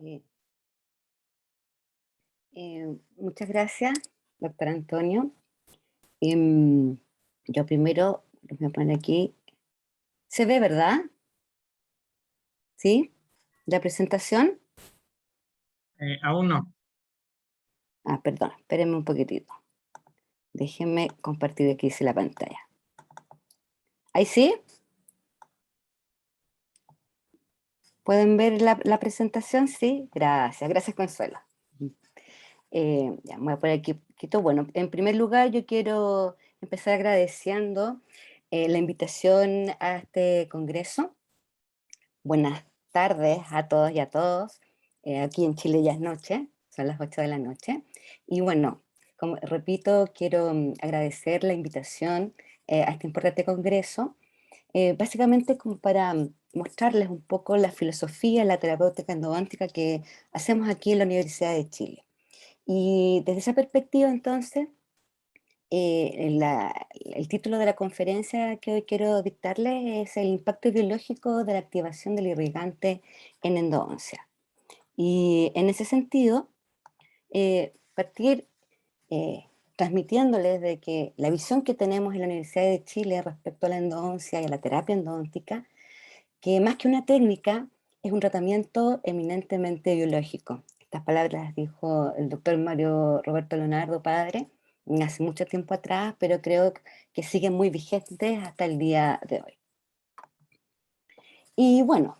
Eh, Muchas gracias, doctor Antonio. Em, yo primero, les voy a poner aquí, ¿se ve, verdad? ¿Sí? ¿La presentación? Aún no. Ah, perdón, espérenme un poquitito. Déjenme compartir aquí la pantalla. ¿Ahí sí? ¿Pueden ver la presentación? Sí, gracias, gracias Consuelo. Ya, me voy a poner aquí un poquito. Bueno, en primer lugar yo quiero empezar agradeciendo la invitación a este congreso. Buenas tardes a todos y a todos. Aquí en Chile ya es noche, son las 8 de la noche. Y bueno, como repito, quiero agradecer la invitación a este importante congreso, básicamente como para mostrarles un poco la filosofía, la terapéutica endodóntica que hacemos aquí en la Universidad de Chile. Y desde esa perspectiva, entonces, el título de la conferencia que hoy quiero dictarles es el impacto biológico de la activación del irrigante en endodoncia. Y en ese sentido, partir transmitiéndoles de que la visión que tenemos en la Universidad de Chile respecto a la endodoncia y a la terapia endodóntica, que más que una técnica, es un tratamiento eminentemente biológico. Estas palabras las dijo el doctor Mario Roberto Leonardo, padre, hace mucho tiempo atrás, pero creo que siguen muy vigentes hasta el día de hoy. Y bueno,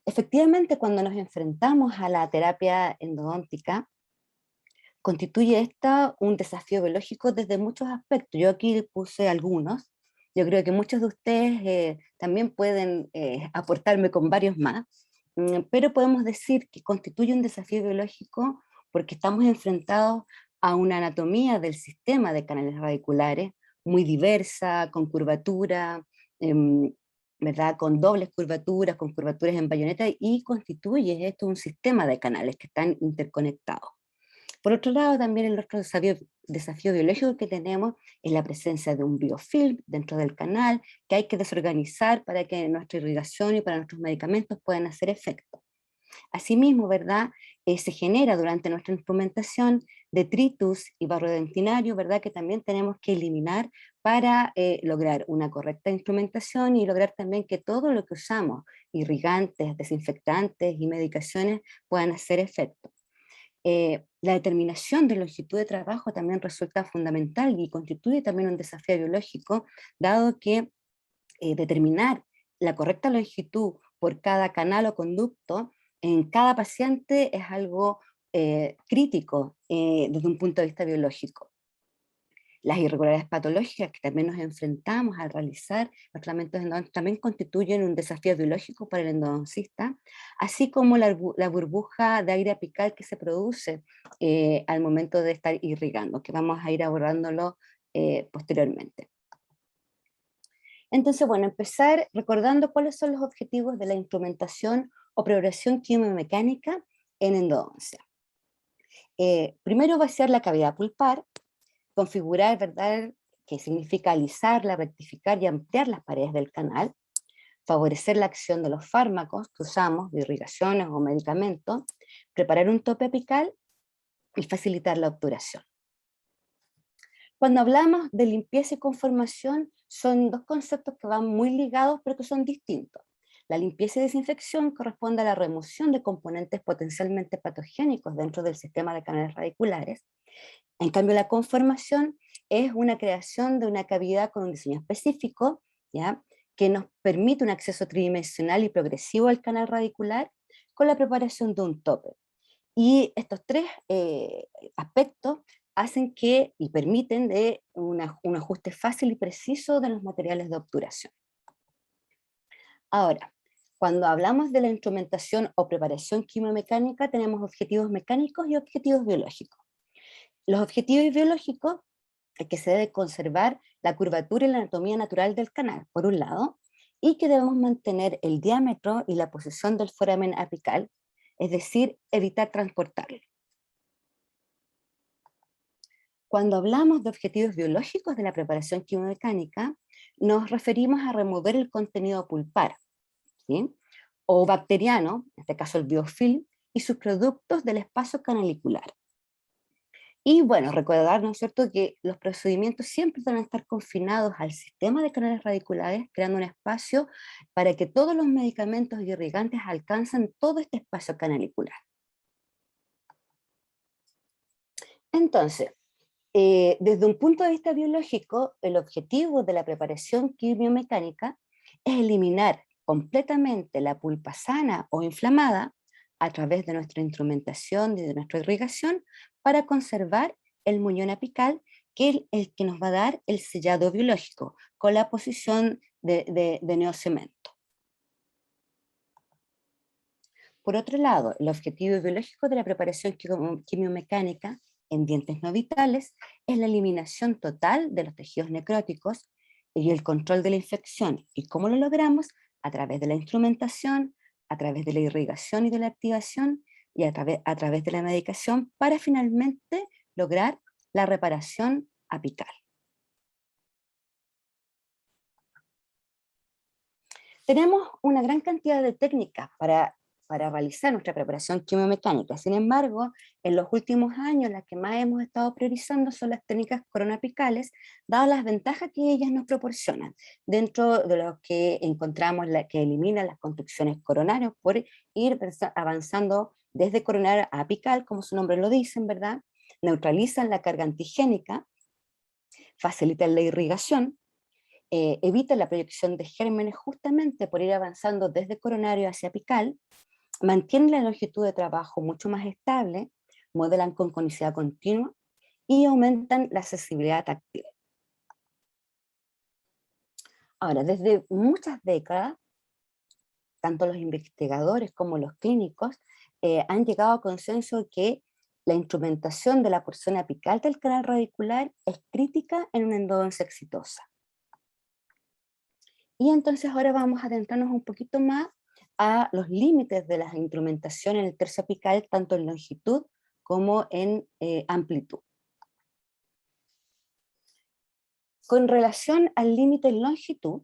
efectivamente cuando nos enfrentamos a la terapia endodóntica, constituye esta un desafío biológico desde muchos aspectos. Yo aquí puse algunos, yo creo que muchos de ustedes también pueden aportarme con varios más, pero podemos decir que constituye un desafío biológico porque estamos enfrentados a una anatomía del sistema de canales radiculares muy diversa, con curvatura, em, ¿verdad? Con dobles curvaturas, con curvaturas en bayoneta, y constituye esto un sistema de canales que están interconectados. Por otro lado, también el otro desafío biológico que tenemos es la presencia de un biofilm dentro del canal que hay que desorganizar para que nuestra irrigación y para nuestros medicamentos puedan hacer efecto. Asimismo, ¿verdad? Se genera durante nuestra instrumentación detritus y barro dentinario, ¿verdad? Que también tenemos que eliminar para lograr una correcta instrumentación y lograr también que todo lo que usamos, irrigantes, desinfectantes y medicaciones, puedan hacer efecto. La determinación de longitud de trabajo también resulta fundamental y constituye también un desafío biológico, dado que determinar la correcta longitud por cada canal o conducto en cada paciente es algo crítico desde un punto de vista biológico. Las irregularidades patológicas que también nos enfrentamos al realizar los tratamientos endodónticos también constituyen un desafío biológico para el endodoncista, así como la burbuja de aire apical que se produce al momento de estar irrigando, que vamos a ir abordándolo posteriormente. Entonces, bueno, empezar recordando cuáles son los objetivos de la instrumentación o progresión quimiomecánica en endodoncia. Primero vaciar la cavidad pulpar, configurar, ¿verdad?, que significa alisarla, rectificar y ampliar las paredes del canal, favorecer la acción de los fármacos que usamos, de irrigaciones o medicamentos, preparar un tope apical y facilitar la obturación. Cuando hablamos de limpieza y conformación, son dos conceptos que van muy ligados, pero que son distintos. La limpieza y desinfección corresponde a la remoción de componentes potencialmente patogénicos dentro del sistema de canales radiculares. En cambio, la conformación es una creación de una cavidad con un diseño específico, ¿ya?, que nos permite un acceso tridimensional y progresivo al canal radicular con la preparación de un tope. Y estos tres aspectos hacen que y permiten de un ajuste fácil y preciso de los materiales de obturación. Ahora, cuando hablamos de la instrumentación o preparación quimiomecánica, tenemos objetivos mecánicos y objetivos biológicos. Los objetivos biológicos es que se debe conservar la curvatura y la anatomía natural del canal, por un lado, y que debemos mantener el diámetro y la posición del foramen apical, es decir, evitar transportarlo. Cuando hablamos de objetivos biológicos de la preparación quimiomecánica, nos referimos a remover el contenido pulpar, ¿sí?, o bacteriano, en este caso el biofilm, y sus productos del espacio canalicular. Y bueno, recordar, ¿no es cierto?, que los procedimientos siempre van a estar confinados al sistema de canales radiculares, creando un espacio para que todos los medicamentos irrigantes alcancen todo este espacio canalicular. Entonces, desde un punto de vista biológico, el objetivo de la preparación quimiomecánica es eliminar completamente la pulpa sana o inflamada a través de nuestra instrumentación y de nuestra irrigación para conservar el muñón apical, que es el que nos va a dar el sellado biológico con la posición de neocemento. Por otro lado, el objetivo biológico de la preparación quimiomecánica en dientes no vitales es la eliminación total de los tejidos necróticos y el control de la infección. ¿Y cómo lo logramos? A través de la instrumentación, a través de la irrigación y de la activación, y a través de la medicación, para finalmente lograr la reparación apical. Tenemos una gran cantidad de técnicas para realizar nuestra preparación quimiomecánica. Sin embargo, en los últimos años las que más hemos estado priorizando son las técnicas coronapicales, dadas las ventajas que ellas nos proporcionan. Dentro de lo que encontramos que eliminan las construcciones coronarias por ir avanzando desde coronario a apical, como su nombre lo dice, ¿verdad? Neutralizan la carga antigénica, facilitan la irrigación, evita la proyección de gérmenes justamente por ir avanzando desde coronario hacia apical, mantienen la longitud de trabajo mucho más estable, modelan con conicidad continua y aumentan la accesibilidad táctil. Ahora, desde muchas décadas, tanto los investigadores como los clínicos han llegado a consenso que la instrumentación de la porción apical del canal radicular es crítica en una endodoncia exitosa. Y entonces ahora vamos a adentrarnos un poquito más a los límites de la instrumentación en el tercio apical, tanto en longitud como en amplitud. Con relación al límite en longitud,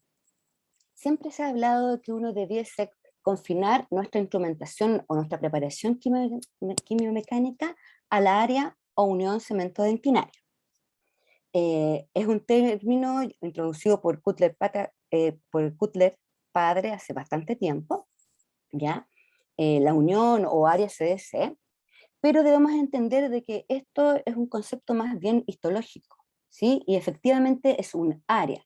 siempre se ha hablado de que uno debiese confinar nuestra instrumentación o nuestra preparación quimiomecánica a la área o unión cemento-dentinaria. Es un término introducido por Cutler padre hace bastante tiempo, ¿ya? La unión o área CDC, pero debemos entender de que esto es un concepto más bien histológico, ¿sí? Y efectivamente es un área.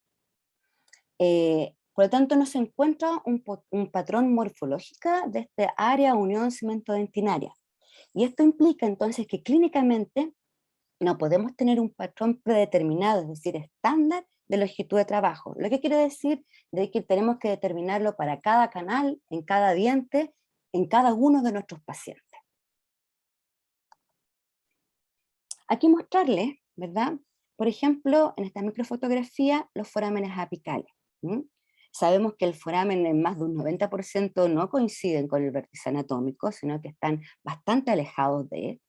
Por lo tanto, no se encuentra un patrón morfológico de este área unión cemento-dentinaria. Y esto implica entonces que clínicamente no podemos tener un patrón predeterminado, es decir, estándar de longitud de trabajo. Lo que quiere decir de que tenemos que determinarlo para cada canal, en cada diente, en cada uno de nuestros pacientes. Aquí mostrarles, ¿verdad? Por ejemplo, en esta microfotografía, los forámenes apicales. Sabemos que el foramen en más de un 90% no coinciden con el vértice anatómico, sino que están bastante alejados de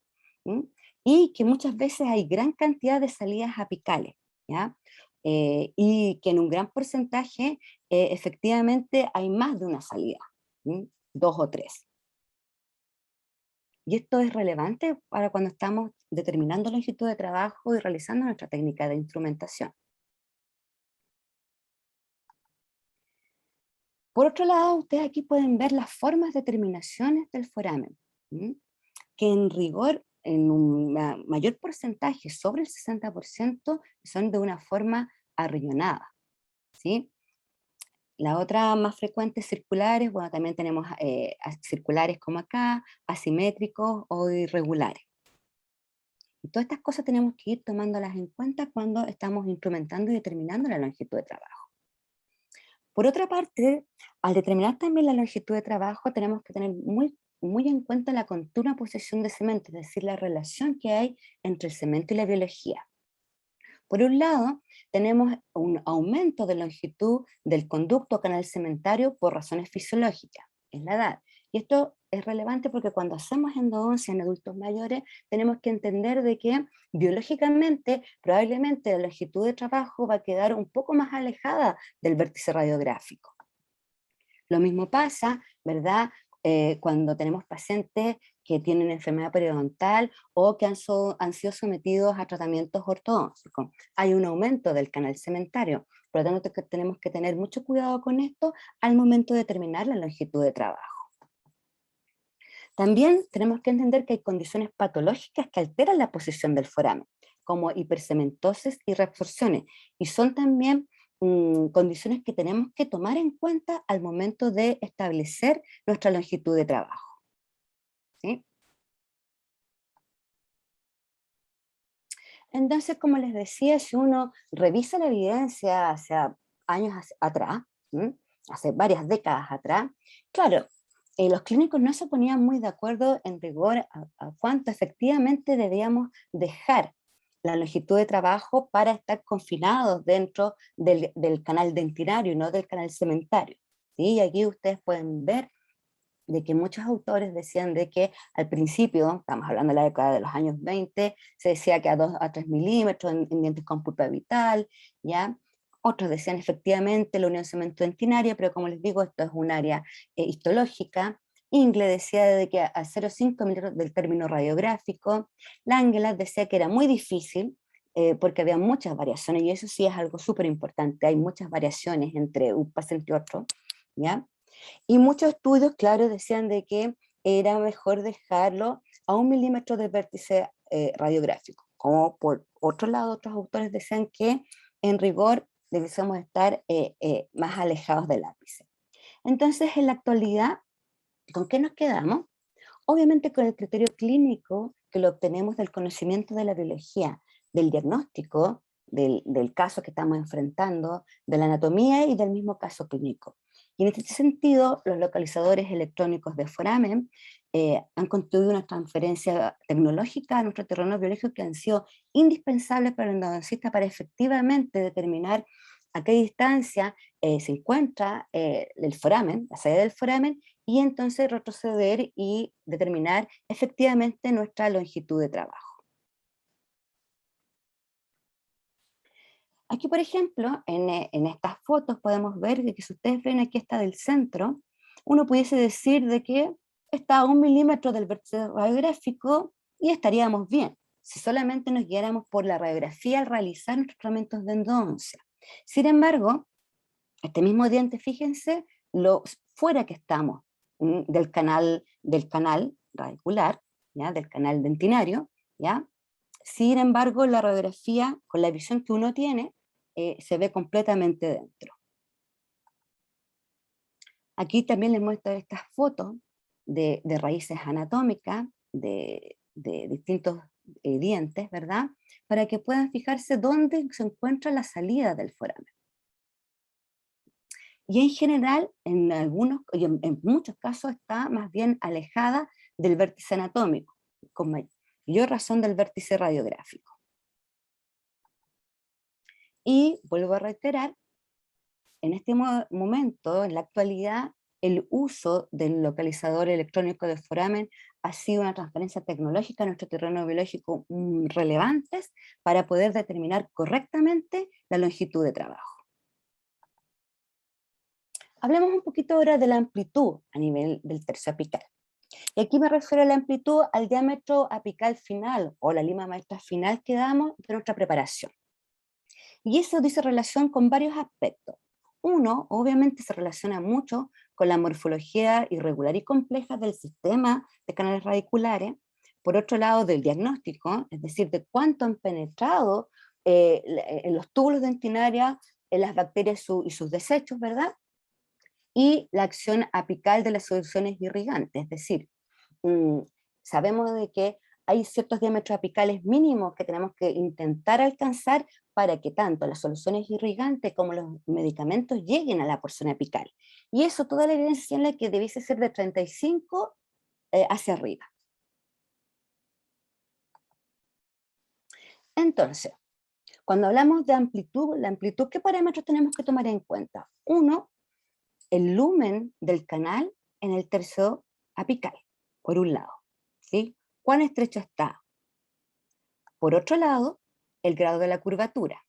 él. Y que muchas veces hay gran cantidad de salidas apicales, ¿ya? Y que en un gran porcentaje efectivamente hay más de una salida, 2 o 3. Y esto es relevante para cuando estamos determinando longitud de trabajo y realizando nuestra técnica de instrumentación. Por otro lado, ustedes aquí pueden ver las formas de terminaciones del foramen, que en rigor, en un mayor porcentaje, sobre el 60%, son de una forma arrillonada, ¿sí? La otra más frecuente, circulares, bueno, también tenemos circulares como acá, asimétricos o irregulares. Y todas estas cosas tenemos que ir tomándolas en cuenta cuando estamos instrumentando y determinando la longitud de trabajo. Por otra parte, al determinar también la longitud de trabajo, tenemos que tener muy en cuenta la continua posesión de cemento, es decir, la relación que hay entre el cemento y la biología. Por un lado, tenemos un aumento de longitud del conducto canal cementario por razones fisiológicas, es la edad. Y esto es relevante porque cuando hacemos endodoncia en adultos mayores, tenemos que entender de que biológicamente, probablemente la longitud de trabajo va a quedar un poco más alejada del vértice radiográfico. Lo mismo pasa, ¿verdad?, cuando tenemos pacientes que tienen enfermedad periodontal o que han sido sometidos a tratamientos ortodónticos. Hay un aumento del canal cementario, por lo tanto tenemos que tener mucho cuidado con esto al momento de determinar la longitud de trabajo. También tenemos que entender que hay condiciones patológicas que alteran la posición del foramen, como hipercementosis y reabsorciones, y son también condiciones que tenemos que tomar en cuenta al momento de establecer nuestra longitud de trabajo. ¿Sí? Entonces, como les decía, si uno revisa la evidencia hacia años atrás, hace varias décadas atrás, claro, los clínicos no se ponían muy de acuerdo en rigor a cuánto efectivamente debíamos dejar la longitud de trabajo para estar confinados dentro del canal dentinario y no del canal cementario. ¿Sí? Y aquí ustedes pueden ver de que muchos autores decían de que al principio, estamos hablando de la década de los años 20, se decía que a 2 a 3 milímetros en dientes con pulpa vital, ¿ya? Otros decían efectivamente la unión cemento-dentinaria, pero como les digo, esto es un área histológica. Ingle decía de que a 0,5 milímetros del término radiográfico. Langela decía que era muy difícil, porque había muchas variaciones, y eso sí es algo súper importante, hay muchas variaciones entre un paciente y otro, ¿ya? Y muchos estudios, claro, decían de que era mejor dejarlo a 1 milímetro del vértice radiográfico. Como por otro lado, otros autores decían que en rigor deberíamos estar más alejados del ápice. Entonces, en la actualidad, ¿con qué nos quedamos? Obviamente con el criterio clínico que lo obtenemos del conocimiento de la biología, del diagnóstico, del caso que estamos enfrentando, de la anatomía y del mismo caso clínico. Y en este sentido, los localizadores electrónicos de foramen han contribuido una transferencia tecnológica a nuestro terreno biológico que han sido indispensables para el endodoncista para efectivamente determinar a qué distancia se encuentra el foramen, la sede del foramen, y entonces retroceder y determinar efectivamente nuestra longitud de trabajo. Aquí, por ejemplo, en estas fotos podemos ver que si ustedes ven aquí está del centro, uno pudiese decir de que está a 1 milímetro del vértice radiográfico y estaríamos bien, si solamente nos guiáramos por la radiografía al realizar nuestros tratamientos de endodoncia. Sin embargo, este mismo diente, fíjense, lo fuera que estamos del canal radicular, ¿ya? Del canal dentinario, ¿ya? Sin embargo, la radiografía, con la visión que uno tiene, se ve completamente dentro. Aquí también les muestro estas fotos de raíces anatómicas, de distintos dientes, ¿verdad? Para que puedan fijarse dónde se encuentra la salida del foramen. Y en general, en algunos, y en muchos casos está más bien alejada del vértice anatómico, con mayor razón del vértice radiográfico. Y vuelvo a reiterar, en este momento, en la actualidad, el uso del localizador electrónico de foramen ha sido una transferencia tecnológica a nuestro terreno biológico relevantes para poder determinar correctamente la longitud de trabajo. Hablemos un poquito ahora de la amplitud a nivel del tercio apical. Y aquí me refiero a la amplitud al diámetro apical final o la lima maestra final que damos de nuestra preparación. Y eso dice relación con varios aspectos. Uno, obviamente, se relaciona mucho con la morfología irregular y compleja del sistema de canales radiculares. Por otro lado, del diagnóstico, es decir, de cuánto han penetrado en los túbulos dentinarios en las bacterias y sus desechos, ¿verdad? Y la acción apical de las soluciones irrigantes, es decir, sabemos de que hay ciertos diámetros apicales mínimos que tenemos que intentar alcanzar para que tanto las soluciones irrigantes como los medicamentos lleguen a la porción apical. Y eso toda la evidencia señala que debiese ser de 35 hacia arriba. Entonces, cuando hablamos de amplitud, la amplitud, ¿qué parámetros tenemos que tomar en cuenta? Uno, el lumen del canal en el tercio apical, por un lado, ¿sí? ¿Cuán estrecho está? Por otro lado, el grado de la curvatura.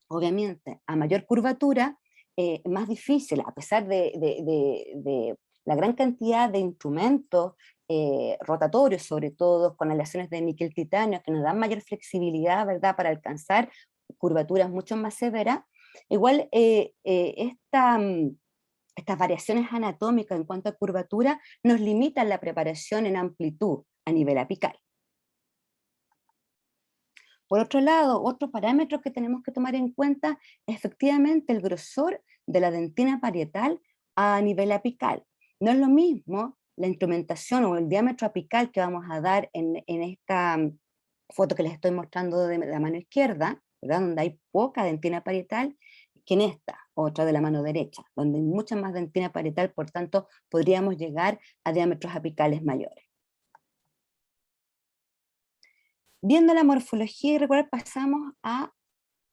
Obviamente, a mayor curvatura, más difícil, a pesar de la gran cantidad de instrumentos rotatorios, sobre todo con aleaciones de níquel titanio, que nos dan mayor flexibilidad, ¿verdad?, para alcanzar curvaturas mucho más severas, igual estas variaciones anatómicas en cuanto a curvatura nos limitan la preparación en amplitud a nivel apical. Por otro lado, otro parámetro que tenemos que tomar en cuenta es efectivamente el grosor de la dentina parietal a nivel apical. No es lo mismo la instrumentación o el diámetro apical que vamos a dar en esta foto que les estoy mostrando de la mano izquierda, ¿verdad?, donde hay poca dentina parietal, que en esta, otra de la mano derecha, donde hay mucha más dentina parietal, por tanto, podríamos llegar a diámetros apicales mayores. Viendo la morfología irregular, pasamos a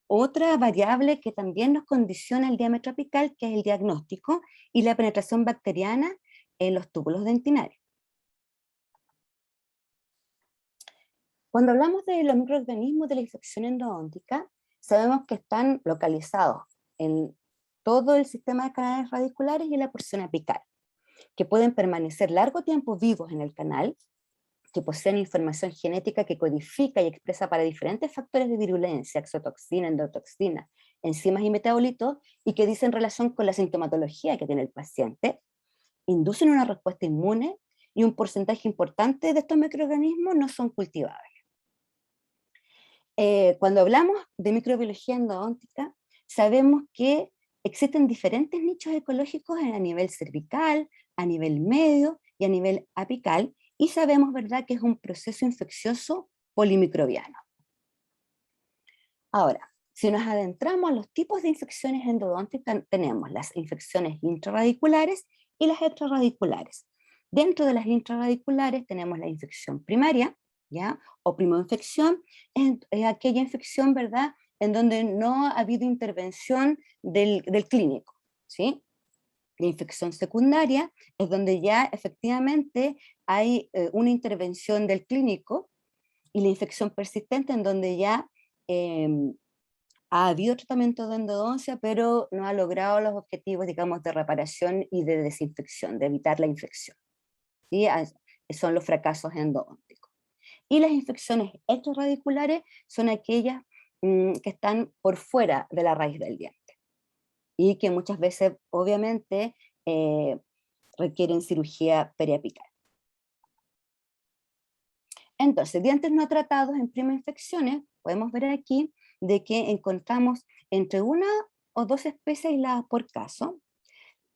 otra variable que también nos condiciona el diámetro apical, que es el diagnóstico y la penetración bacteriana en los túbulos dentinarios. Cuando hablamos de los microorganismos de la infección endodóntica, sabemos que están localizados en todo el sistema de canales radiculares y en la porción apical, que pueden permanecer largo tiempo vivos en el canal, que poseen información genética que codifica y expresa para diferentes factores de virulencia, exotoxina, endotoxina, enzimas y metabolitos, y que dicen relación con la sintomatología que tiene el paciente, inducen una respuesta inmune, y un porcentaje importante de estos microorganismos no son cultivables. Cuando hablamos de microbiología endodóntica, sabemos que existen diferentes nichos ecológicos a nivel cervical, a nivel medio y a nivel apical, y sabemos, ¿verdad?, que es un proceso infeccioso polimicrobiano. Ahora, si nos adentramos a los tipos de infecciones endodónticas, tenemos las infecciones intrarradiculares y las extrarradiculares. Dentro de las intrarradiculares tenemos la infección primaria, ¿ya?, o primoinfección, es aquella infección, ¿verdad?, en donde no ha habido intervención del clínico, ¿sí? La infección secundaria es donde ya efectivamente hay una intervención del clínico, y la infección persistente en donde ya ha habido tratamiento de endodoncia, pero no ha logrado los objetivos, digamos, de reparación y de desinfección, de evitar la infección. ¿Sí? Son los fracasos endodónticos. Y las infecciones extrarradiculares son aquellas que están por fuera de la raíz del diente y que muchas veces, obviamente, requieren cirugía periapical. Entonces, dientes no tratados en primoinfecciones, podemos ver aquí de que encontramos entre una o dos especies aisladas por caso.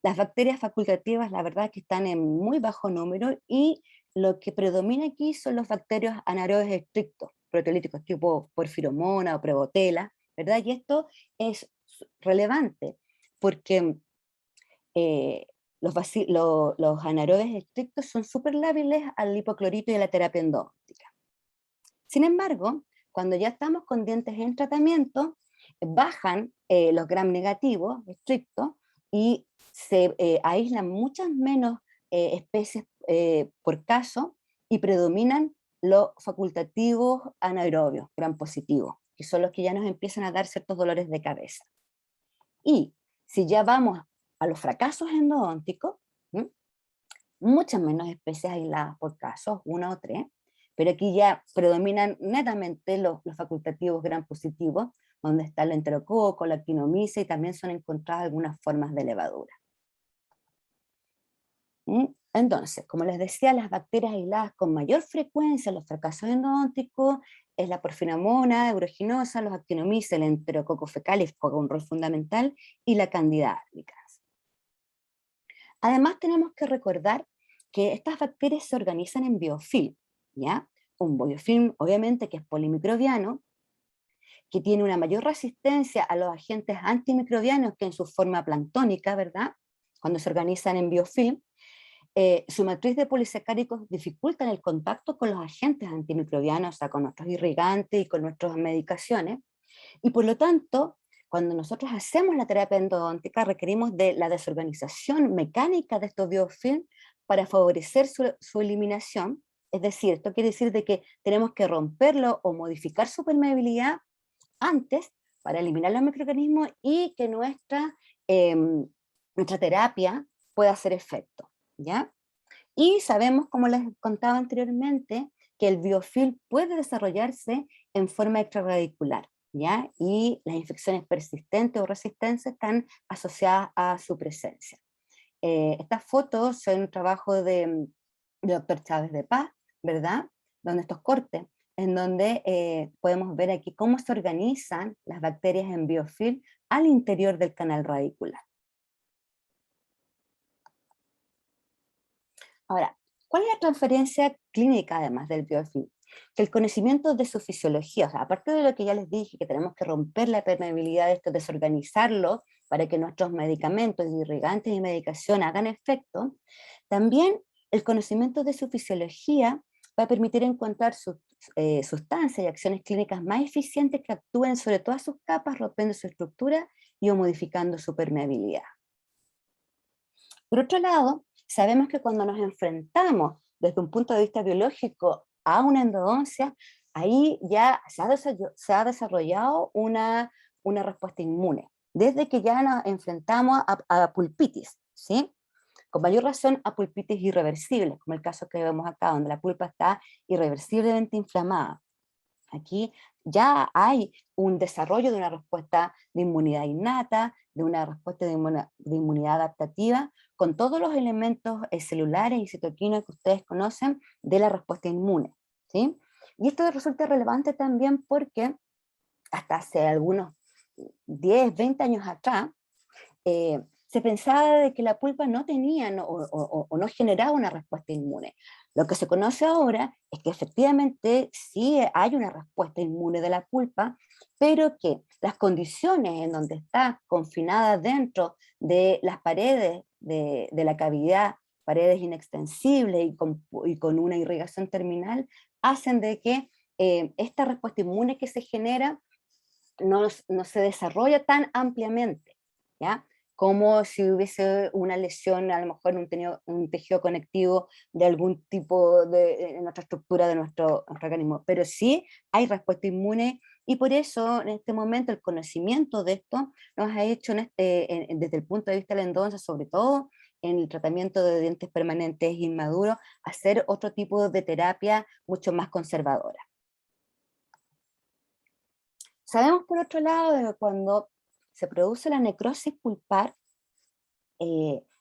Las bacterias facultativas, la verdad, que están en muy bajo número, y lo que predomina aquí son los bacterios anaerobios estrictos, proteolíticos tipo porfiromona o prebotela, ¿verdad? Y esto es relevante porque eh, los anaerobios estrictos son súper lábiles al hipoclorito y a la terapia endodóntica. Sin embargo, cuando ya estamos con dientes en tratamiento, bajan los gram negativos estrictos y se aíslan muchas menos especies por caso, y predominan los facultativos anaerobios, gram positivos, que son los que ya nos empiezan a dar ciertos dolores de cabeza. Y si ya vamos a los fracasos endodónticos, ¿m?, muchas menos especies aisladas por casos, una o tres, pero aquí ya predominan netamente los facultativos gram positivos, donde está el enterococo, la actinomyces, y también son encontradas algunas formas de levadura. Entonces, como les decía, las bacterias aisladas con mayor frecuencia en los fracasos endodónticos es la porfinamona aeruginosa, los actinomyces, el enterococo fecalis, juega un rol fundamental, y la candida albicans. Además, tenemos que recordar que estas bacterias se organizan en biofilm, ¿ya? Un biofilm, obviamente, que es polimicrobiano, que tiene una mayor resistencia a los agentes antimicrobianos que en su forma planctónica, ¿verdad?, cuando se organizan en biofilm. Su matriz de polisacáricos dificultan el contacto con los agentes antimicrobianos, o sea, con nuestros irrigantes y con nuestras medicaciones, y por lo tanto, cuando nosotros hacemos la terapia endodóntica, requerimos de la desorganización mecánica de estos biofilm para favorecer su eliminación. Es decir, esto quiere decir de que tenemos que romperlo o modificar su permeabilidad antes para eliminar los microorganismos y que nuestra terapia pueda hacer efecto. ¿ya? Y sabemos, como les contaba anteriormente, que el biofilm puede desarrollarse en forma extraradicular, ¿ya? Y las infecciones persistentes o resistentes están asociadas a su presencia. Estas fotos son un trabajo de doctor Chávez de Paz, ¿verdad? Donde estos cortes, en donde podemos ver aquí cómo se organizan las bacterias en biofilm al interior del canal radicular. Ahora, ¿cuál es la transferencia clínica además del biofilm? Que el conocimiento de su fisiología, o sea, aparte de lo que ya les dije, que tenemos que romper la permeabilidad de esto, desorganizarlo para que nuestros medicamentos, irrigantes y medicación hagan efecto, también el conocimiento de su fisiología va a permitir encontrar sustancias y acciones clínicas más eficientes que actúen sobre todas sus capas, rompiendo su estructura y o modificando su permeabilidad. Por otro lado, sabemos que cuando nos enfrentamos desde un punto de vista biológico a una endodoncia, ahí ya se ha desarrollado una respuesta inmune, desde que ya nos enfrentamos a pulpitis, ¿sí? Con mayor razón a pulpitis irreversibles, como el caso que vemos acá, donde la pulpa está irreversiblemente inflamada. Aquí ya hay un desarrollo de una respuesta de inmunidad innata, de una respuesta de inmunidad adaptativa, con todos los elementos celulares y citoquinos que ustedes conocen de la respuesta inmune, ¿sí? Y esto resulta relevante también porque hasta hace algunos 10, 20 años atrás, se pensaba de que la pulpa no tenía o no generaba una respuesta inmune. Lo que se conoce ahora es que efectivamente sí hay una respuesta inmune de la pulpa, pero que las condiciones en donde está confinada dentro de las paredes de la cavidad, paredes inextensibles y con una irrigación terminal, hacen de que esta respuesta inmune que se genera no se desarrolla tan ampliamente, ¿ya? Como si hubiese una lesión, a lo mejor en un tejido conectivo de algún tipo en otra estructura de nuestro organismo. Pero sí hay respuesta inmune y por eso en este momento el conocimiento de esto nos ha hecho desde el punto de vista de la endodoncia, sobre todo en el tratamiento de dientes permanentes inmaduros, hacer otro tipo de terapia mucho más conservadora. Sabemos por otro lado de que cuando se produce la necrosis pulpar,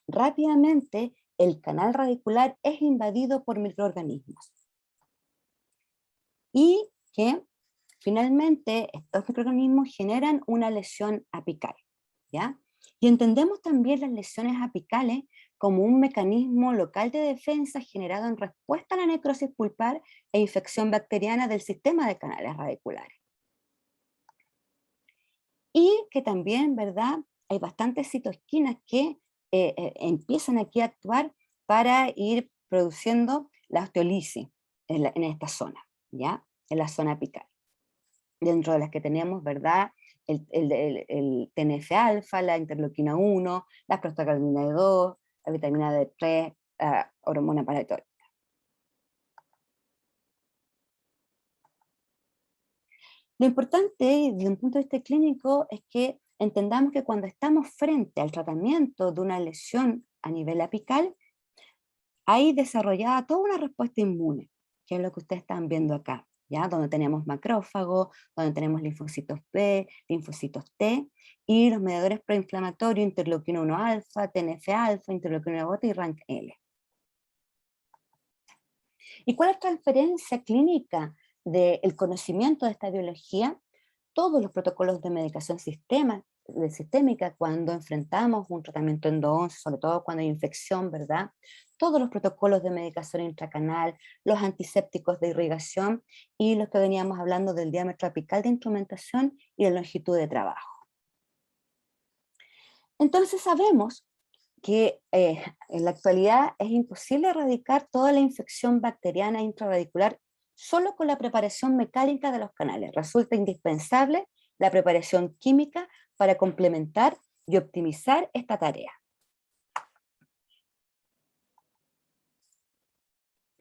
rápidamente el canal radicular es invadido por microorganismos y que finalmente estos microorganismos generan una lesión apical, ¿ya? Y entendemos también las lesiones apicales como un mecanismo local de defensa generado en respuesta a la necrosis pulpar e infección bacteriana del sistema de canales radiculares. Y que también, ¿verdad? Hay bastantes citoquinas que empiezan aquí a actuar para ir produciendo la osteolisis en esta zona, ¿ya? En la zona apical. Dentro de las que tenemos, ¿verdad? El TNF-alfa, la interleuquina 1, la prostaglandina D2, la vitamina D3, la hormona paratiroidea. Lo importante desde un punto de vista clínico es que entendamos que cuando estamos frente al tratamiento de una lesión a nivel apical, hay desarrollada toda una respuesta inmune, que es lo que ustedes están viendo acá, ¿ya? Donde tenemos macrófagos, donde tenemos linfocitos B, linfocitos T, y los mediadores proinflamatorios, interleuquina 1 alfa, TNF-alfa, interleuquina 1 beta y RANKL. ¿Y cuál es la transferencia clínica del conocimiento de esta biología? Todos los protocolos de medicación sistémica cuando enfrentamos un tratamiento endodoncio, sobre todo cuando hay infección, ¿verdad? Todos los protocolos de medicación intracanal, los antisépticos de irrigación y los que veníamos hablando del diámetro apical de instrumentación y la longitud de trabajo. Entonces sabemos que en la actualidad es imposible erradicar toda la infección bacteriana intraradicular solo con la preparación mecánica de los canales. Resulta indispensable la preparación química para complementar y optimizar esta tarea.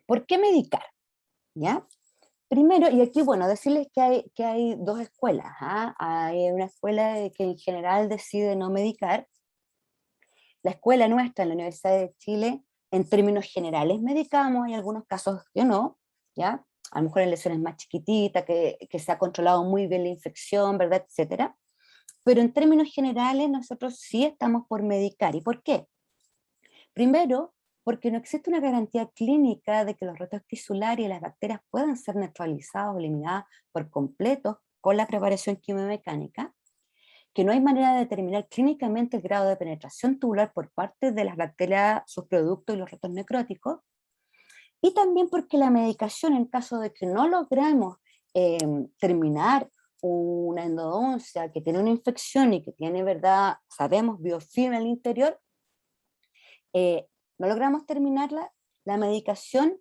¿Por qué medicar? ¿Ya? Primero, y aquí, bueno, decirles que hay dos escuelas. ¿Ah? Hay una escuela que en general decide no medicar. La escuela nuestra en la Universidad de Chile En términos generales medicamos, hay algunos casos que no, ¿ya? A lo mejor en lesiones más chiquititas, que se ha controlado muy bien la infección, ¿verdad? Etcétera. Pero en términos generales nosotros sí estamos por medicar. ¿Y por qué? Primero, porque no existe una garantía clínica de que los retos tisulares y las bacterias puedan ser neutralizados o eliminadas por completo con la preparación quimiomecánica, que no hay manera de determinar clínicamente el grado de penetración tubular por parte de las bacterias, sus productos y los retos necróticos, y también porque la medicación, en caso de que no logremos eh, terminar una endodoncia que tiene una infección y que tiene, ¿verdad?, sabemos, biofilm en el interior, eh, no logramos terminarla, la medicación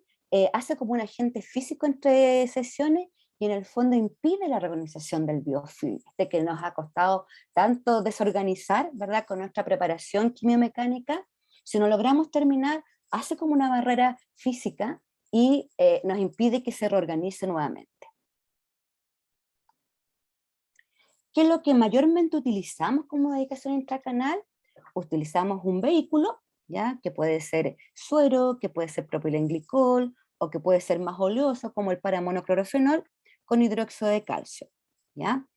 hace como un agente físico entre sesiones y en el fondo impide la reorganización del biofilm, de que nos ha costado tanto desorganizar, ¿verdad?, con nuestra preparación quimiomecánica. Si no logramos terminar, hace como una barrera física y nos impide que se reorganice nuevamente. ¿Qué es lo que mayormente utilizamos como medicación intracanal? Utilizamos un vehículo, ¿ya?, que puede ser suero, que puede ser propilenglicol, o que puede ser más oleoso, como el paramonoclorofenol, con hidróxido de calcio, ¿ya?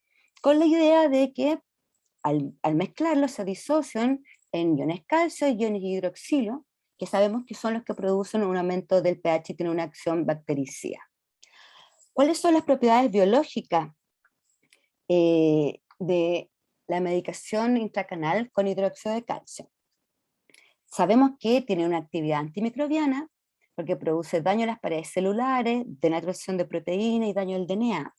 Con la idea de que al mezclarlo se disocian en iones calcio y iones hidroxilo, que sabemos que son los que producen un aumento del pH y tienen una acción bactericida. ¿Cuáles son las propiedades biológicas de la medicación intracanal con hidróxido de calcio? Sabemos que tiene una actividad antimicrobiana porque produce daño a las paredes celulares, denaturación de proteína y daño al DNA.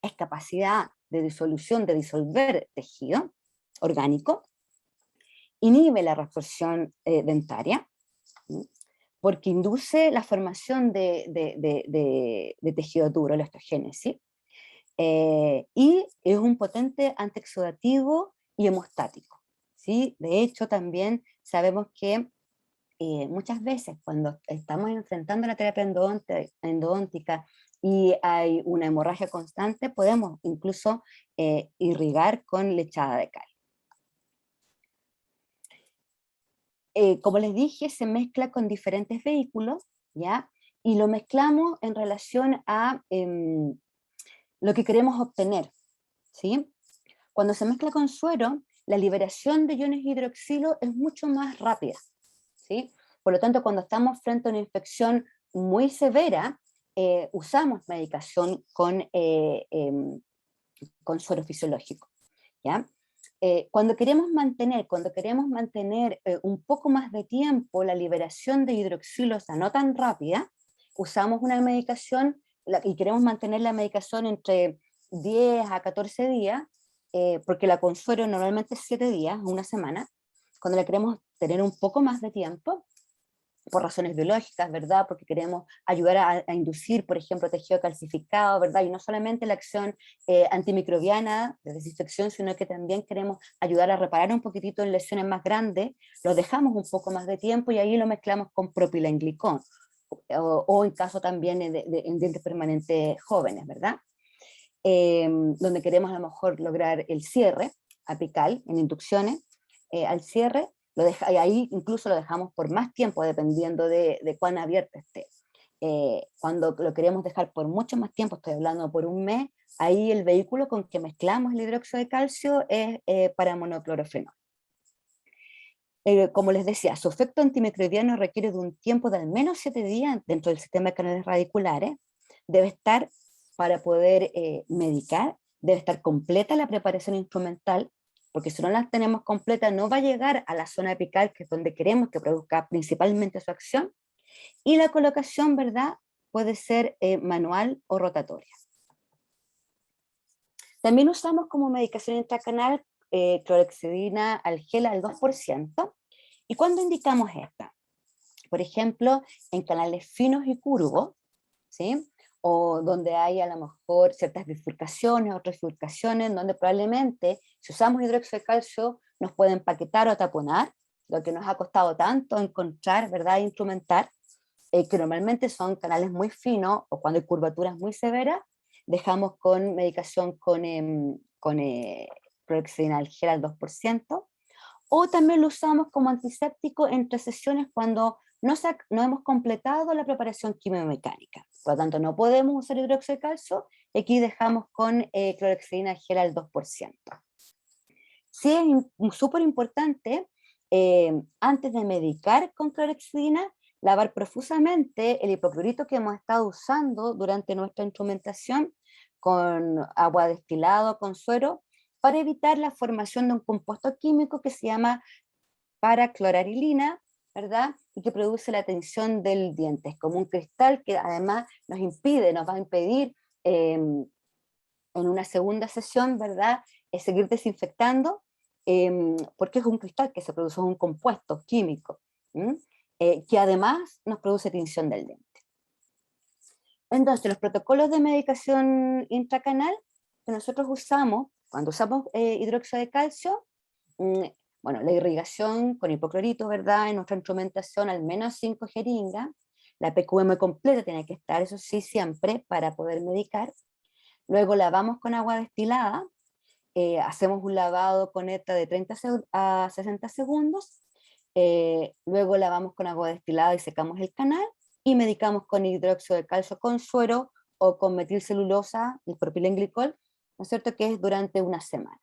Es capacidad de disolución, de disolver tejido orgánico, inhibe la reabsorción dentaria, ¿sí?, porque induce la formación de tejido duro, la osteogénesis, y es un potente antiexudativo y hemostático, ¿sí? De hecho, también sabemos que muchas veces cuando estamos enfrentando la terapia endodóntica y hay una hemorragia constante, podemos incluso irrigar con lechada de cal. Como les dije, se mezcla con diferentes vehículos, ¿ya? Y lo mezclamos en relación a lo que queremos obtener, ¿sí? Cuando se mezcla con suero, la liberación de iones hidroxilo es mucho más rápida, ¿sí? Por lo tanto, cuando estamos frente a una infección muy severa, usamos medicación con suero fisiológico, ¿ya? Cuando queremos mantener un poco más de tiempo la liberación de hidroxilosa no tan rápida, usamos una medicación y queremos mantener la medicación entre 10 a 14 días, porque la con suero normalmente es 7 días, una semana. Cuando la queremos tener un poco más de tiempo, por razones biológicas, ¿verdad? Porque queremos ayudar a inducir, por ejemplo, tejido calcificado, ¿verdad? Y no solamente la acción antimicrobiana de desinfección, sino que también queremos ayudar a reparar un poquitito en lesiones más grandes, lo dejamos un poco más de tiempo y ahí lo mezclamos con propilenglicol, o en caso también en dientes permanentes jóvenes, ¿verdad? Donde queremos a lo mejor lograr el cierre apical en inducciones, al cierre, y ahí incluso lo dejamos por más tiempo dependiendo de cuán abierto esté. Cuando lo queremos dejar por mucho más tiempo, estoy hablando por un mes, ahí el vehículo con que mezclamos el hidróxido de calcio es paramonoclorofenol. Como les decía, su efecto antimicrobiano requiere de un tiempo de al menos 7 días dentro del sistema de canales radiculares. Debe estar, para poder medicar, debe estar completa la preparación instrumental, porque si no la tenemos completa no va a llegar a la zona apical, que es donde queremos que produzca principalmente su acción, y la colocación, ¿verdad?, puede ser manual o rotatoria. También usamos como medicación intracanal clorhexidina al gel al 2%. ¿Y cuándo indicamos esta? Por ejemplo, en canales finos y curvos, ¿sí?, o donde hay a lo mejor ciertas bifurcaciones, otras bifurcaciones, donde probablemente si usamos hidróxido de calcio nos puede empaquetar o taponar, lo que nos ha costado tanto encontrar, ¿verdad?, instrumentar, que normalmente son canales muy finos o cuando hay curvaturas muy severas, dejamos con medicación con clorhexidina al gel al 2%, o también lo usamos como antiséptico entre sesiones cuando no hemos completado la preparación quimiomecánica. Por lo tanto, no podemos usar hidróxido de calcio, y aquí dejamos con clorhexidina gel al 2%. Sí es súper importante, antes de medicar con clorhexidina, lavar profusamente el hipoclorito que hemos estado usando durante nuestra instrumentación con agua destilada, con suero, para evitar la formación de un compuesto químico que se llama paraclorarilina, ¿verdad? Y que produce la tensión del diente. Es como un cristal que además nos va a impedir en una segunda sesión, ¿verdad? Seguir desinfectando, porque es un cristal que se produce, un compuesto químico, que además nos produce tinción del diente. Entonces, los protocolos de medicación intracanal que nosotros usamos, cuando usamos hidróxido de calcio, mm, bueno, la irrigación con hipoclorito, ¿verdad? En nuestra instrumentación, al menos 5 jeringas. La PQM completa tiene que estar, eso sí, siempre, para poder medicar. Luego lavamos con agua destilada, hacemos un lavado con ETA de 30 a 60 segundos, luego lavamos con agua destilada y secamos el canal, y medicamos con hidróxido de calcio con suero o con metilcelulosa, el propilenglicol, ¿no es cierto?, que es durante una semana.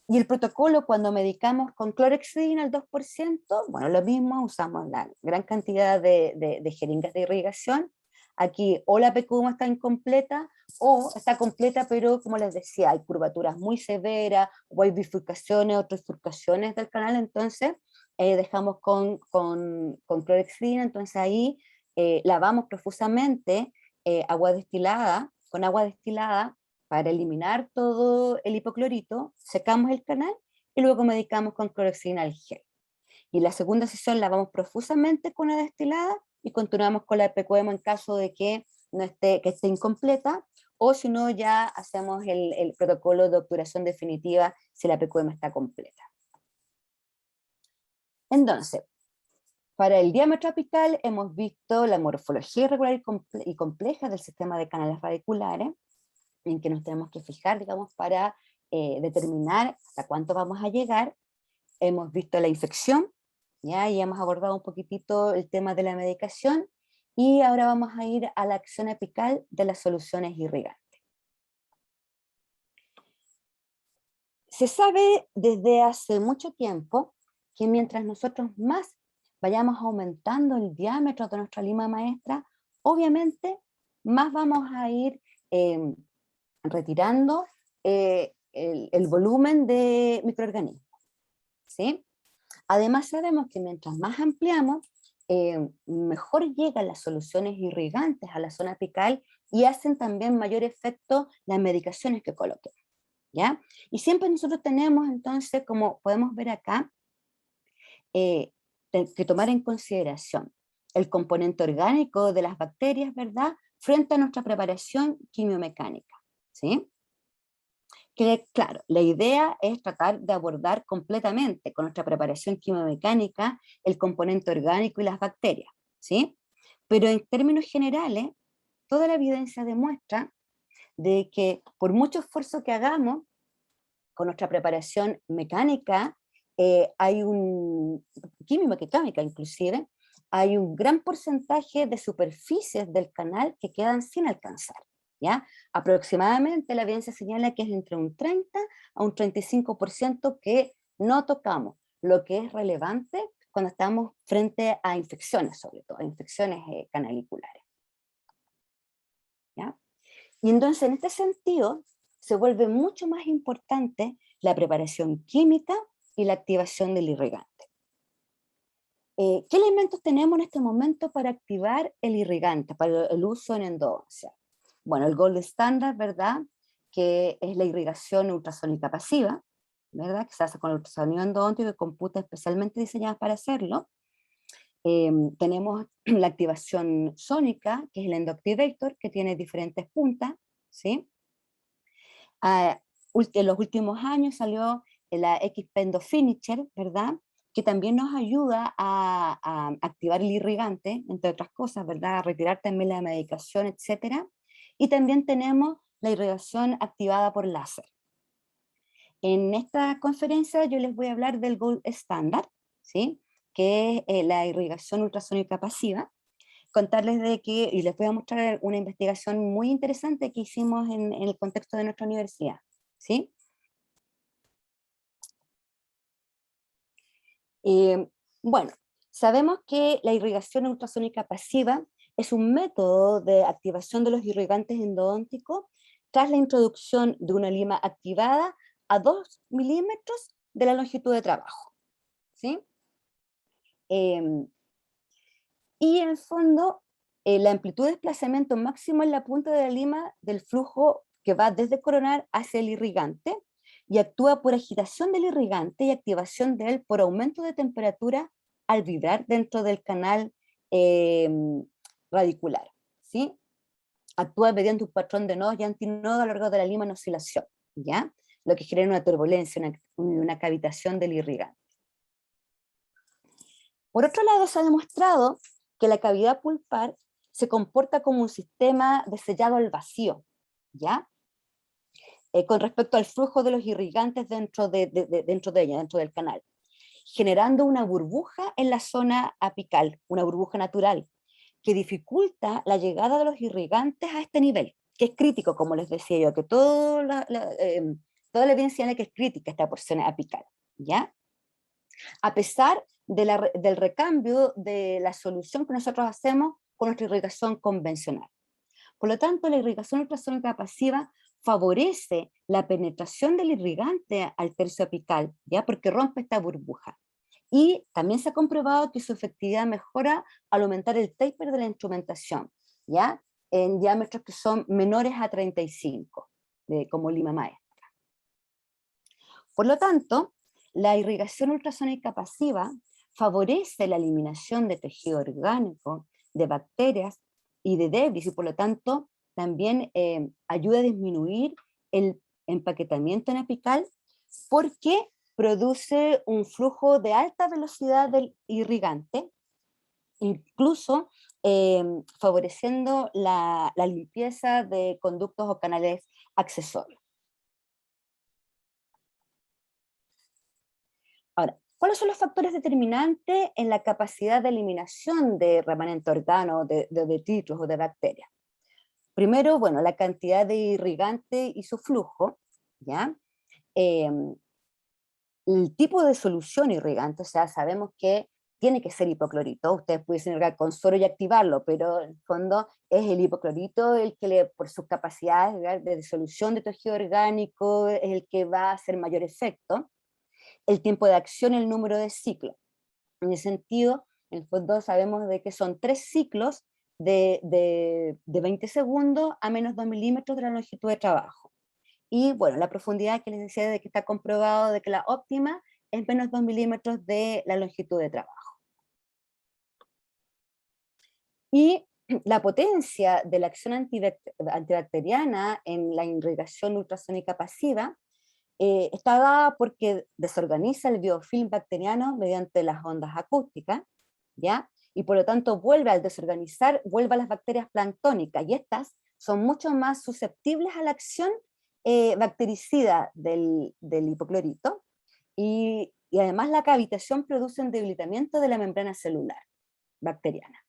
Y el protocolo, cuando medicamos con clorhexidina al 2%, bueno, lo mismo, usamos la gran cantidad de jeringas de irrigación. Aquí o la PQM está incompleta o está completa, pero como les decía, hay curvaturas muy severas, o hay bifurcaciones o trifurcaciones del canal, entonces dejamos con clorhexidina. Entonces ahí lavamos profusamente con agua destilada, para eliminar todo el hipoclorito, secamos el canal y luego medicamos con clorhexidina al gel. Y la segunda sesión lavamos profusamente con la destilada y continuamos con la PQM en caso de que que esté incompleta, o si no, ya hacemos el protocolo de obturación definitiva si la PQM está completa. Entonces, para el diámetro apical hemos visto la morfología irregular y compleja del sistema de canales radiculares, en que nos tenemos que fijar, digamos, para determinar hasta cuánto vamos a llegar. Hemos visto la infección, ¿ya? Y hemos abordado un poquitito el tema de la medicación, y ahora vamos a ir a la acción apical de las soluciones irrigantes. Se sabe desde hace mucho tiempo que mientras nosotros más vayamos aumentando el diámetro de nuestra lima maestra, obviamente más vamos a ir retirando el volumen de microorganismos, ¿sí? Además sabemos que mientras más ampliamos, mejor llegan las soluciones irrigantes a la zona apical y hacen también mayor efecto las medicaciones que coloquemos, ¿ya? Y siempre nosotros tenemos entonces, como podemos ver acá, que tomar en consideración el componente orgánico de las bacterias, ¿verdad?, frente a nuestra preparación quimiomecánica, ¿sí? Que, claro, la idea es tratar de abordar completamente con nuestra preparación quimiomecánica el componente orgánico y las bacterias, ¿sí? Pero en términos generales, toda la evidencia demuestra de que por mucho esfuerzo que hagamos con nuestra preparación mecánica, hay química inclusive, hay un gran porcentaje de superficies del canal que quedan sin alcanzar, ¿ya? Aproximadamente la evidencia señala que es entre un 30 a un 35% que no tocamos, lo que es relevante cuando estamos frente a infecciones, sobre todo, infecciones canaliculares, ¿ya? Y entonces, en este sentido, se vuelve mucho más importante la preparación química y la activación del irrigante. ¿Qué elementos tenemos en este momento para activar el irrigante, para el uso en endodoncia? Bueno, el gold standard, ¿verdad?, que es la irrigación ultrasónica pasiva, ¿verdad?, que se hace con el ultrasonido endodóntico y computa especialmente diseñadas para hacerlo. Tenemos la activación sónica, que es el endoactivator, que tiene diferentes puntas, ¿sí? En los últimos años salió la XP Finisher, ¿verdad?, que también nos ayuda a activar el irrigante, entre otras cosas, ¿verdad?, a retirar también la medicación, etc. Y también tenemos la irrigación activada por láser. En esta conferencia yo les voy a hablar del Gold Standard, ¿sí?, que es la irrigación ultrasónica pasiva. Contarles de que, y les voy a mostrar una investigación muy interesante que hicimos en el contexto de nuestra universidad, ¿sí? Bueno, sabemos que la irrigación ultrasónica pasiva es un método de activación de los irrigantes endodónticos tras la introducción de una lima activada a 2 milímetros de la longitud de trabajo, ¿sí? Y en el fondo, la amplitud de desplazamiento máximo en la punta de la lima del flujo que va desde coronar hacia el irrigante y actúa por agitación del irrigante y activación de él por aumento de temperatura al vibrar dentro del canal eh, radicular, ¿sí? Actúa mediante un patrón de nodos y antinodos a lo largo de la lima en oscilación, ¿ya? Lo que genera una turbulencia, una cavitación del irrigante. Por otro lado, se ha demostrado que la cavidad pulpar se comporta como un sistema de sellado al vacío, ¿ya? Con respecto al flujo de los irrigantes dentro de ella, dentro del canal, generando una burbuja en la zona apical, una burbuja natural, que dificulta la llegada de los irrigantes a este nivel, que es crítico, como les decía yo, que toda la evidencia indica que es crítica esta porción apical, ¿ya? A pesar del recambio de la solución que nosotros hacemos con nuestra irrigación convencional. Por lo tanto, la irrigación ultrasónica pasiva favorece la penetración del irrigante al tercio apical, ¿ya? Porque rompe esta burbuja. Y también se ha comprobado que su efectividad mejora al aumentar el taper de la instrumentación, ¿ya? En diámetros que son menores a 35, como lima maestra. Por lo tanto, la irrigación ultrasónica pasiva favorece la eliminación de tejido orgánico, de bacterias y de debris, y por lo tanto también ayuda a disminuir el empaquetamiento en apical porque produce un flujo de alta velocidad del irrigante, incluso favoreciendo la limpieza de conductos o canales accesorios. Ahora, ¿cuáles son los factores determinantes en la capacidad de eliminación de remanente orgánico, de detritos o de bacterias? Primero, bueno, la cantidad de irrigante y su flujo, ¿ya? El tipo de solución irrigante, o sea, sabemos que tiene que ser hipoclorito, ustedes pueden irrigar con suero y activarlo, pero en el fondo es el hipoclorito el que por sus capacidades de disolución de tejido orgánico es el que va a hacer mayor efecto. El tiempo de acción y el número de ciclos. En ese sentido, en el fondo sabemos de que son 3 ciclos de 20 segundos a menos 2 milímetros de la longitud de trabajo. Y bueno, la profundidad que les decía de que está comprobado de que la óptima es menos 2 milímetros de la longitud de trabajo. Y la potencia de la acción antibacteriana en la irrigación ultrasónica pasiva está dada porque desorganiza el biofilm bacteriano mediante las ondas acústicas, ¿ya? Y por lo tanto vuelve al desorganizar, vuelve a las bacterias planctónicas, y estas son mucho más susceptibles a la acción bactericida del hipoclorito, y además la cavitación produce un debilitamiento de la membrana celular bacteriana.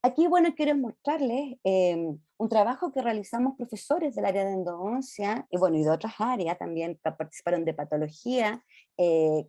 Aquí, bueno, quiero mostrarles un trabajo que realizamos profesores del área de endodoncia y, bueno, y de otras áreas también que participaron de patología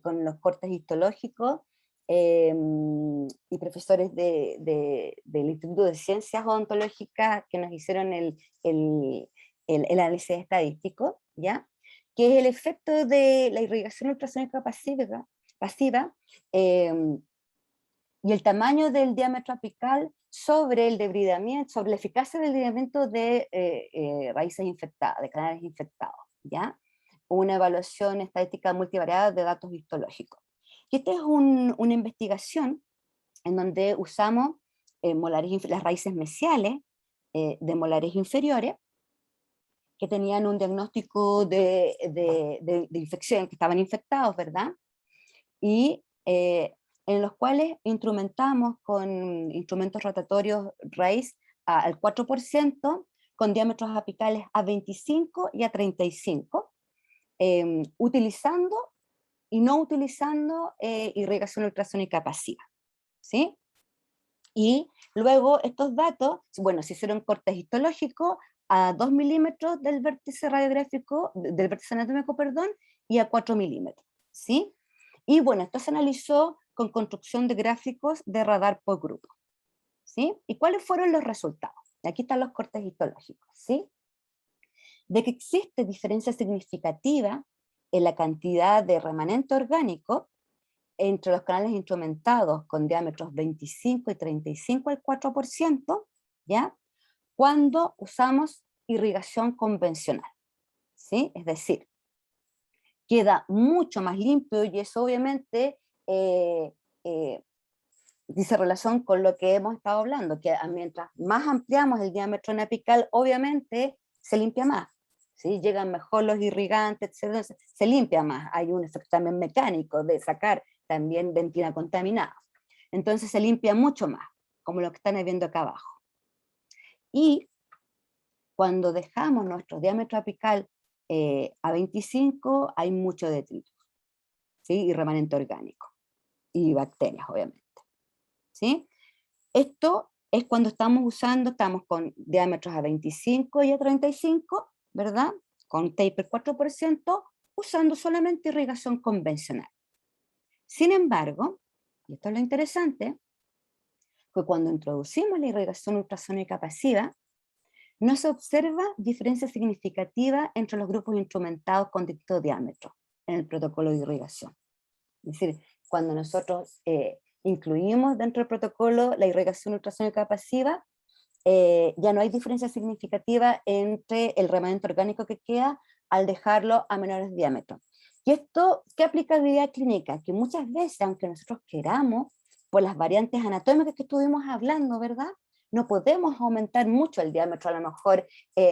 con los cortes histológicos y profesores del Instituto de Ciencias Odontológicas que nos hicieron el análisis estadístico, ¿ya? Que es el efecto de la irrigación ultrasónica pasiva y el tamaño del diámetro apical sobre el debridamiento, sobre la eficacia del debridamiento de raíces infectadas, de canales infectados, ¿ya? Una evaluación estadística multivariada de datos histológicos. Y esta es una investigación en donde usamos las raíces mesiales de molares inferiores, que tenían un diagnóstico de infección, que estaban infectados, ¿verdad? Y en los cuales instrumentamos con instrumentos rotatorios raíz al 4%, con diámetros apicales a 25 y a 35, utilizando y no utilizando irrigación ultrasónica pasiva, ¿sí? Y luego estos datos, bueno, se hicieron cortes histológicos a 2 milímetros del vértice radiográfico, del vértice anatómico, perdón, y a 4 milímetros, ¿sí? Y bueno, esto se analizó con construcción de gráficos de radar por grupo, ¿sí? ¿Y cuáles fueron los resultados? Aquí están los cortes histológicos, ¿sí? De que existe diferencia significativa en la cantidad de remanente orgánico entre los canales instrumentados con diámetros 25 y 35 al 4%, ¿ya? Cuando usamos irrigación convencional, ¿sí? Es decir, queda mucho más limpio y eso obviamente eh, dice relación con lo que hemos estado hablando, que mientras más ampliamos el diámetro apical, obviamente se limpia más, ¿sí? Llegan mejor los irrigantes, etcétera, se limpia más. Hay un efecto también mecánico de sacar también dentina contaminada. Entonces se limpia mucho más, como lo que están viendo acá abajo. Y cuando dejamos nuestro diámetro apical a 25, hay mucho detritus, ¿sí? Y remanente orgánico, y bacterias, obviamente, ¿sí? Esto es cuando estamos con diámetros a 25 y a 35, ¿verdad? Con taper 4%, usando solamente irrigación convencional. Sin embargo, y esto es lo interesante, que cuando introducimos la irrigación ultrasónica pasiva, no se observa diferencia significativa entre los grupos instrumentados con distinto diámetro en el protocolo de irrigación. Es decir, cuando nosotros incluimos dentro del protocolo la irrigación ultrasónica pasiva, ya no hay diferencia significativa entre el remanente orgánico que queda al dejarlo a menores diámetros. ¿Y esto qué aplicabilidad clínica? Que muchas veces, aunque nosotros queramos, por las variantes anatómicas que estuvimos hablando, ¿verdad? No podemos aumentar mucho el diámetro, a lo mejor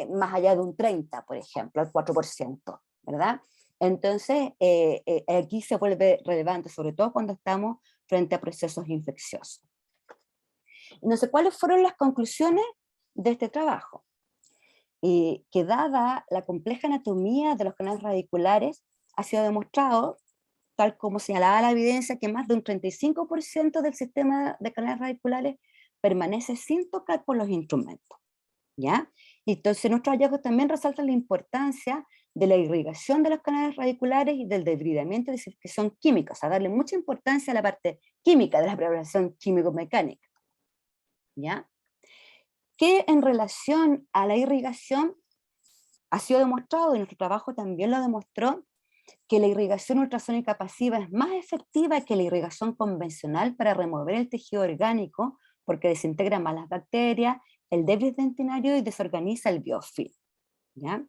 más allá de un 30, por ejemplo, al 4%, ¿verdad? Entonces, aquí se vuelve relevante, sobre todo cuando estamos frente a procesos infecciosos. No sé cuáles fueron las conclusiones de este trabajo. Que dada la compleja anatomía de los canales radiculares, ha sido demostrado, tal como señalaba la evidencia, que más de un 35% del sistema de canales radiculares permanece sin tocar por los instrumentos, ¿ya? Y entonces nuestros hallazgos también resaltan la importancia de la irrigación de los canales radiculares y del debridamiento de secreción química, o sea, darle mucha importancia a la parte química de la preparación químico-mecánica, ¿ya? Que en relación a la irrigación ha sido demostrado, y nuestro trabajo también lo demostró, que la irrigación ultrasónica pasiva es más efectiva que la irrigación convencional para remover el tejido orgánico, porque desintegra más las bacterias, el debris dentinario y desorganiza el biofilm, ¿ya?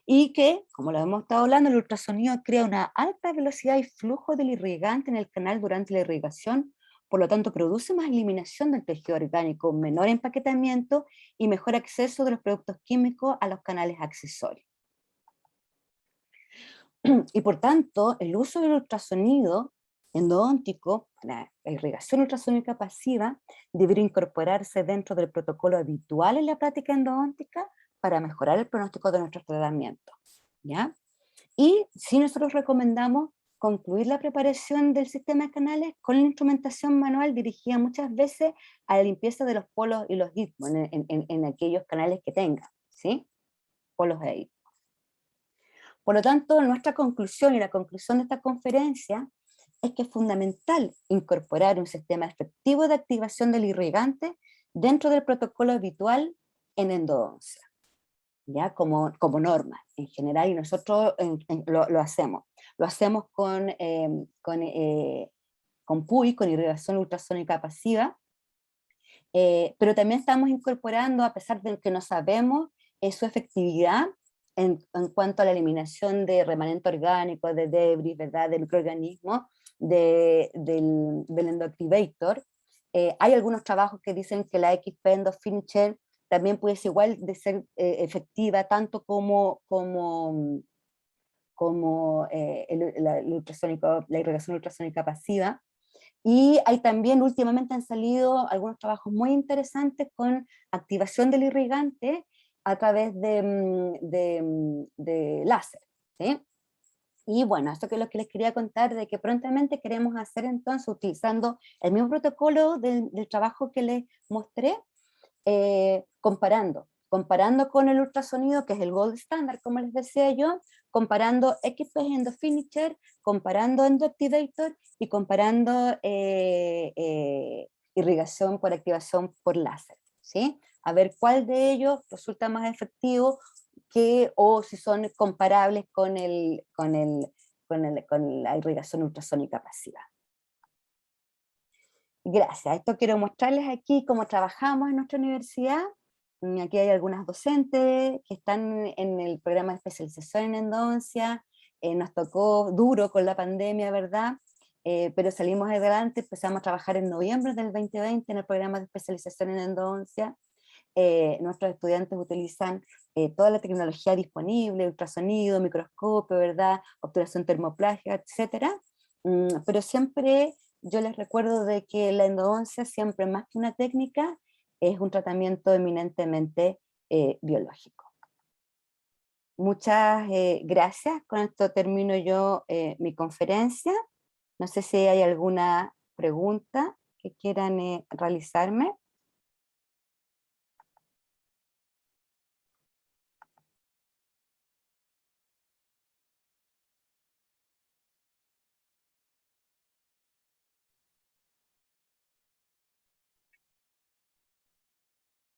Y que, como lo hemos estado hablando, el ultrasonido crea una alta velocidad y flujo del irrigante en el canal durante la irrigación, por lo tanto produce más eliminación del tejido orgánico, menor empaquetamiento y mejor acceso de los productos químicos a los canales accesorios. Y por tanto, el uso del ultrasonido endodóntico, la irrigación ultrasónica pasiva, debería incorporarse dentro del protocolo habitual en la práctica endodóntica para mejorar el pronóstico de nuestros tratamientos, ¿ya? Y si nosotros recomendamos concluir la preparación del sistema de canales con la instrumentación manual dirigida muchas veces a la limpieza de los polos y los istmos en aquellos canales que tengan, ¿sí? Polos e istmos. Por lo tanto, nuestra conclusión y la conclusión de esta conferencia es que es fundamental incorporar un sistema efectivo de activación del irrigante dentro del protocolo habitual en endodoncia, ¿ya? Como norma en general, y nosotros lo hacemos. Lo hacemos con PUI, con irrigación ultrasónica pasiva, pero también estamos incorporando, a pesar de que no sabemos su efectividad en cuanto a la eliminación de remanente orgánico, de debris, ¿verdad?, de microorganismos, del endoactivator. Hay algunos trabajos que dicen que la XP Endofinisher también puede ser igual de ser efectiva tanto como la irrigación ultrasónica pasiva. Y hay también, últimamente han salido algunos trabajos muy interesantes con activación del irrigante a través de láser, ¿sí? Y bueno, esto que es lo que les quería contar, de que prontamente queremos hacer entonces, utilizando el mismo protocolo del trabajo que les mostré, comparando con el ultrasonido, que es el gold standard, como les decía yo, comparando XPS Endofinisher, comparando Endoactivator y comparando irrigación por activación por láser, ¿sí? A ver cuál de ellos resulta más efectivo o si son comparables con la irrigación ultrasónica pasiva. Gracias. Esto quiero mostrarles aquí cómo trabajamos en nuestra universidad. Aquí hay algunas docentes que están en el programa de especialización en endodoncia. Nos tocó duro con la pandemia, ¿verdad? Pero salimos adelante, empezamos a trabajar en noviembre del 2020 en el programa de especialización en endodoncia. Nuestros estudiantes utilizan toda la tecnología disponible, ultrasonido, microscopio, ¿verdad? Obturación termoplágica, etcétera. Pero siempre yo les recuerdo de que la endodoncia siempre más que una técnica es un tratamiento eminentemente biológico. Muchas gracias. Con esto termino yo mi conferencia. No sé si hay alguna pregunta que quieran realizarme.